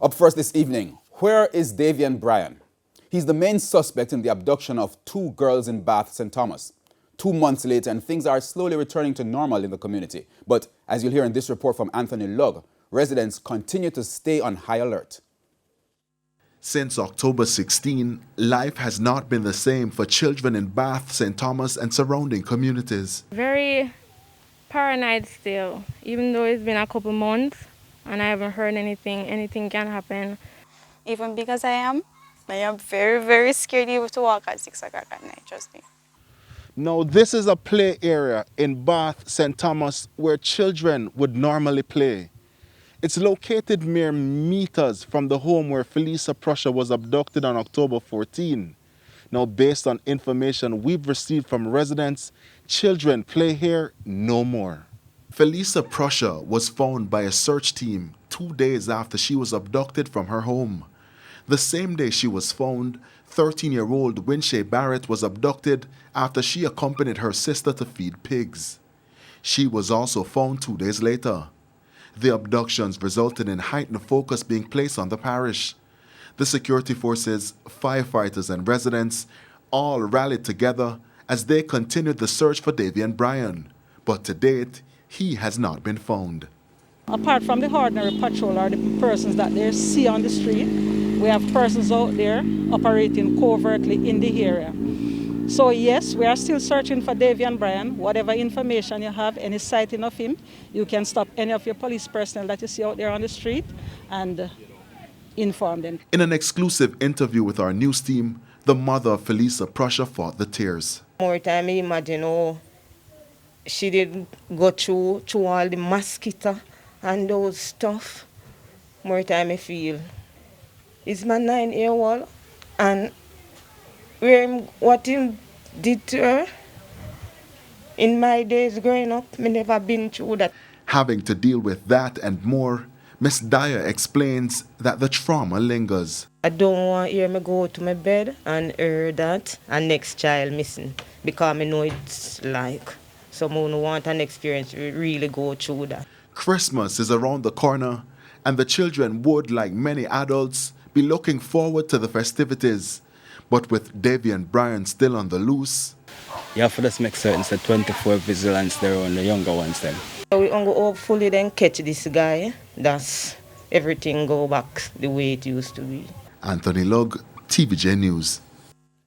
Up first this evening, where is Davian Bryan? He's the main suspect in the abduction of two girls in Bath, St. Thomas. 2 months later, and things are slowly returning to normal in the community. But as you'll hear in this report from Anthony Lugg, residents continue to stay on high alert. Since October 16, life has not been the same for children in Bath, St. Thomas and surrounding communities. Very paranoid still, even though it's been a couple months and I haven't heard anything can happen. Even because I am very, very scared even to walk at 6 o'clock at night, trust me. Now, this is a play area in Bath, St. Thomas, where children would normally play. It's located mere meters from the home where Felisa Prussia was abducted on October 14. Now, based on information we've received from residents, children play here no more. Felisa Prussia was found by a search team 2 days after she was abducted from her home. The same day she was found, 13-year-old Winshay Barrett was abducted after she accompanied her sister to feed pigs. She was also found 2 days later. The abductions resulted in heightened focus being placed on the parish. The security forces, firefighters and residents all rallied together as they continued the search for Davian Bryan. But to date, he has not been found. Apart from the ordinary patrol or the persons that they see on the street, we have persons out there operating covertly in the area. So yes, we are still searching for Davian Bryan. Whatever information you have, any sighting of him, you can stop any of your police personnel that you see out there on the street and inform them. In an exclusive interview with our news team, the mother of Felisa Prussia fought the tears. More time I imagine how she did go through all the mosquito and those stuff. More time I feel. It's my 9-year-old and what he did to her, in my days growing up, me never been through that. Having to deal with that and more, Miss Dyer explains that the trauma lingers. I don't want to hear me go to my bed and hear that a next child missing, because I know it's like someone who want an experience to really go through that. Christmas is around the corner, and the children would, like many adults, be looking forward to the festivities. But with Davian Bryan still on the loose, you have to just make certain that 24 vigilance there on the younger ones then. We going to hopefully then catch this guy, that's everything go back the way it used to be. Anthony Lugg, TVJ News.